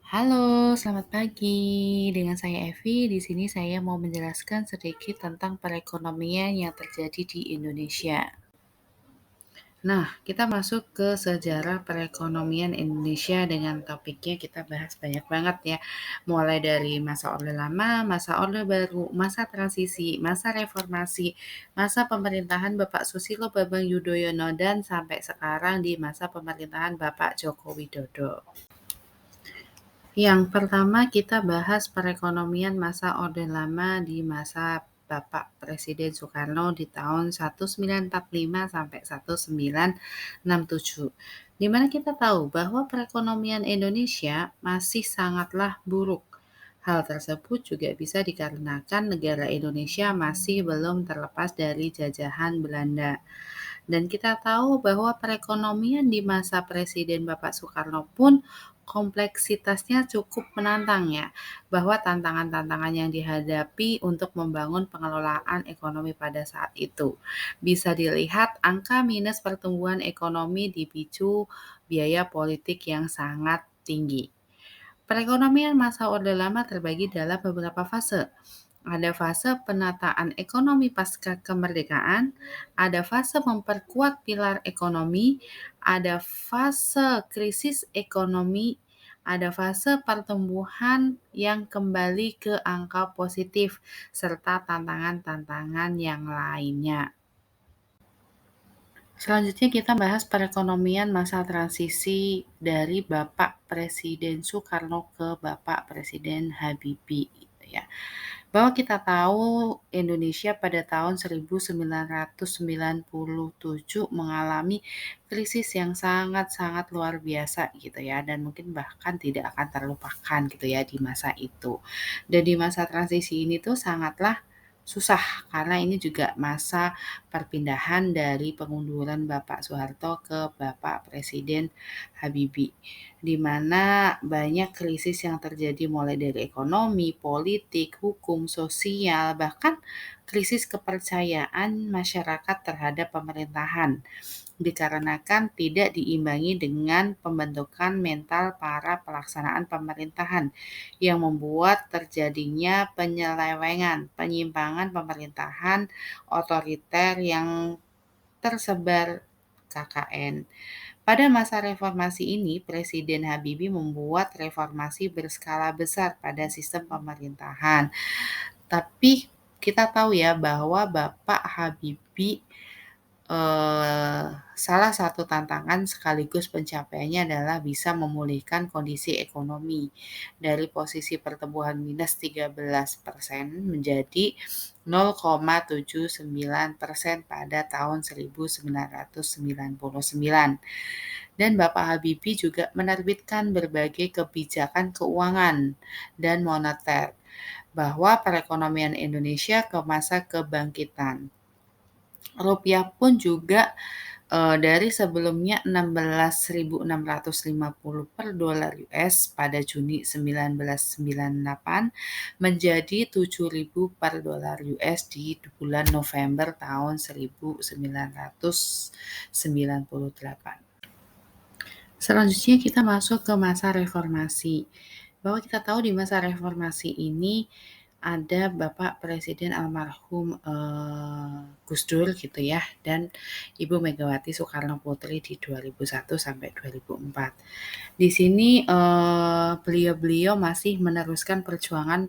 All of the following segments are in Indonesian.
Halo, selamat pagi. Dengan saya Evi, di sini saya mau menjelaskan sedikit tentang perekonomian yang terjadi di Indonesia. Nah, kita masuk ke sejarah perekonomian Indonesia dengan topiknya kita bahas banyak banget ya. Mulai dari masa Orde Lama, masa Orde Baru, masa transisi, masa reformasi, masa pemerintahan Bapak Susilo Bambang Yudhoyono, dan sampai sekarang di masa pemerintahan Bapak Joko Widodo. Yang pertama kita bahas perekonomian masa Orde Lama di masa Bapak Presiden Soekarno di tahun 1945 sampai 1967. Di mana kita tahu bahwa perekonomian Indonesia masih sangatlah buruk. Hal tersebut juga bisa dikarenakan negara Indonesia masih belum terlepas dari jajahan Belanda. Dan kita tahu bahwa perekonomian di masa Presiden Bapak Soekarno pun kompleksitasnya cukup menantang ya, bahwa tantangan-tantangan yang dihadapi untuk membangun pengelolaan ekonomi pada saat itu. Bisa dilihat angka minus pertumbuhan ekonomi dipicu biaya politik yang sangat tinggi. Perekonomian masa Orde Lama terbagi dalam beberapa fase. Ada fase penataan ekonomi pasca kemerdekaan, ada fase memperkuat pilar ekonomi, ada fase krisis ekonomi, ada fase pertumbuhan yang kembali ke angka positif, serta tantangan-tantangan yang lainnya. Selanjutnya kita bahas perekonomian masa transisi dari Bapak Presiden Soekarno ke Bapak Presiden Habibie gitu ya. Bahwa kita tahu Indonesia pada tahun 1997 mengalami krisis yang sangat-sangat luar biasa gitu ya, dan mungkin bahkan tidak akan terlupakan gitu ya di masa itu. Dan di masa transisi ini tuh sangatlah susah karena ini juga masa perpindahan dari pengunduran Bapak Soeharto ke Bapak Presiden Habibie, di mana banyak krisis yang terjadi mulai dari ekonomi, politik, hukum, sosial, bahkan krisis kepercayaan masyarakat terhadap pemerintahan dikarenakan tidak diimbangi dengan pembentukan mental para pelaksanaan pemerintahan yang membuat terjadinya penyelewengan, penyimpangan pemerintahan otoriter yang tersebar KKN. Pada masa reformasi ini, Presiden Habibie membuat reformasi berskala besar pada sistem pemerintahan. Tapi kita tahu ya bahwa Bapak Habibie salah satu tantangan sekaligus pencapaiannya adalah bisa memulihkan kondisi ekonomi dari posisi pertumbuhan minus 13% menjadi 0,79% pada tahun 1999. Dan Bapak Habibie juga menerbitkan berbagai kebijakan keuangan dan moneter bahwa perekonomian Indonesia ke masa kebangkitan. Rupiah pun juga dari sebelumnya 16.650 per dolar US pada Juni 1998 menjadi 7.000 per dolar US di bulan November tahun 1998. Selanjutnya kita masuk ke masa reformasi. Bahwa kita tahu di masa reformasi ini ada Bapak Presiden almarhum Gus Dur gitu ya, dan Ibu Megawati Soekarno Putri di 2001 sampai 2004. Di sini beliau-beliau masih meneruskan perjuangan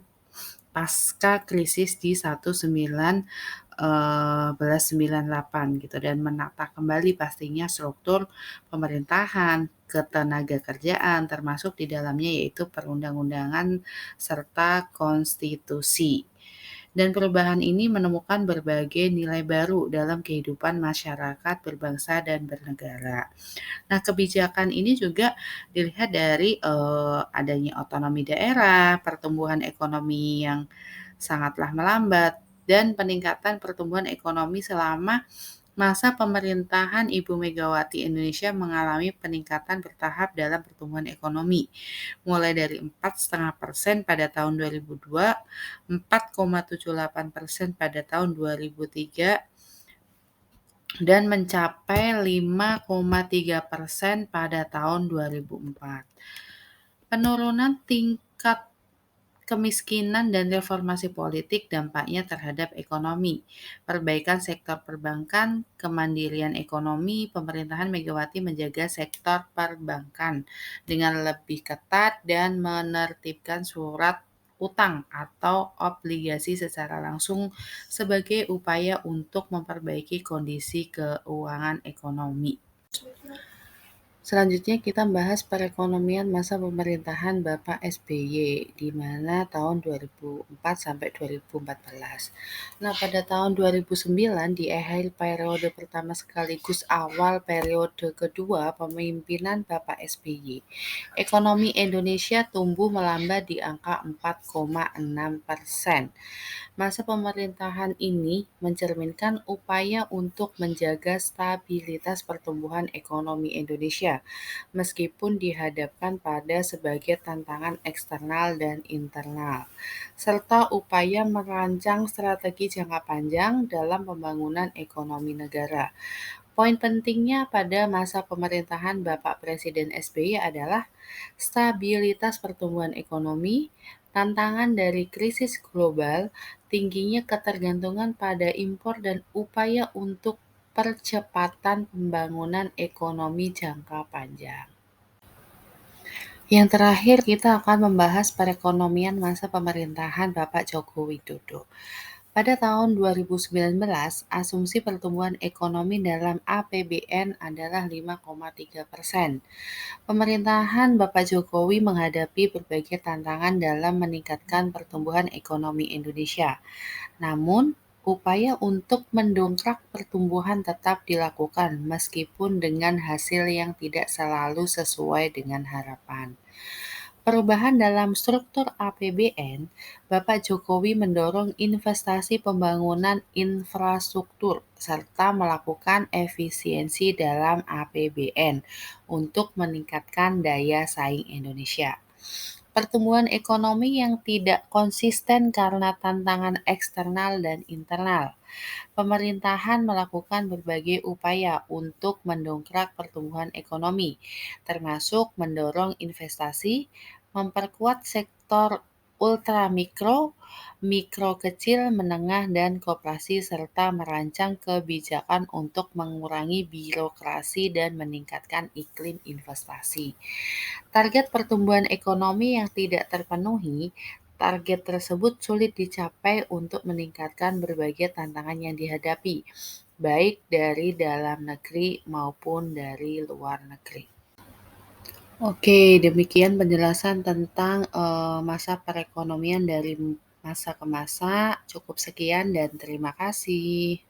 pasca krisis di 1998 gitu, dan menata kembali pastinya struktur pemerintahan, ketenagakerjaan, termasuk di dalamnya yaitu perundang-undangan serta konstitusi. Dan perubahan ini menemukan berbagai nilai baru dalam kehidupan masyarakat berbangsa dan bernegara. Nah, kebijakan ini juga dilihat dari adanya otonomi daerah, pertumbuhan ekonomi yang sangatlah melambat, dan peningkatan pertumbuhan ekonomi selama masa pemerintahan Ibu Megawati. Indonesia mengalami peningkatan bertahap dalam pertumbuhan ekonomi, mulai dari 4,5% pada tahun 2002, 4,78% pada tahun 2003, dan mencapai 5,3% pada tahun 2004. Penurunan tingkat kemiskinan dan reformasi politik dampaknya terhadap ekonomi. Perbaikan sektor perbankan, kemandirian ekonomi, pemerintahan Megawati menjaga sektor perbankan dengan lebih ketat dan menertibkan surat utang atau obligasi secara langsung sebagai upaya untuk memperbaiki kondisi keuangan ekonomi. Selanjutnya kita bahas perekonomian masa pemerintahan Bapak SBY di mana tahun 2004 sampai 2014. Nah, pada tahun 2009 di akhir periode pertama sekaligus awal periode kedua pemimpinan Bapak SBY, ekonomi Indonesia tumbuh melambat di angka 4,6%. Masa pemerintahan ini mencerminkan upaya untuk menjaga stabilitas pertumbuhan ekonomi Indonesia, meskipun dihadapkan pada sebagai tantangan eksternal dan internal, serta upaya merancang strategi jangka panjang dalam pembangunan ekonomi negara. Poin pentingnya pada masa pemerintahan Bapak Presiden SBY adalah stabilitas pertumbuhan ekonomi, tantangan dari krisis global, tingginya ketergantungan pada impor dan upaya untuk percepatan pembangunan ekonomi jangka panjang. Yang terakhir kita akan membahas perekonomian masa pemerintahan Bapak Joko Widodo. Pada tahun 2019, asumsi pertumbuhan ekonomi dalam APBN adalah 5,3%. Pemerintahan Bapak Jokowi menghadapi berbagai tantangan dalam meningkatkan pertumbuhan ekonomi Indonesia. Namun, upaya untuk mendongkrak pertumbuhan tetap dilakukan meskipun dengan hasil yang tidak selalu sesuai dengan harapan. Perubahan dalam struktur APBN, Bapak Jokowi mendorong investasi pembangunan infrastruktur serta melakukan efisiensi dalam APBN untuk meningkatkan daya saing Indonesia. Pertumbuhan ekonomi yang tidak konsisten karena tantangan eksternal dan internal. Pemerintahan melakukan berbagai upaya untuk mendongkrak pertumbuhan ekonomi, termasuk mendorong investasi, memperkuat sektor ultramikro, mikro kecil, menengah, dan koperasi, serta merancang kebijakan untuk mengurangi birokrasi dan meningkatkan iklim investasi. Target pertumbuhan ekonomi yang tidak terpenuhi, target tersebut sulit dicapai untuk meningkatkan berbagai tantangan yang dihadapi, baik dari dalam negeri maupun dari luar negeri. Oke, demikian penjelasan tentang masa perekonomian dari masa ke masa. Cukup sekian dan terima kasih.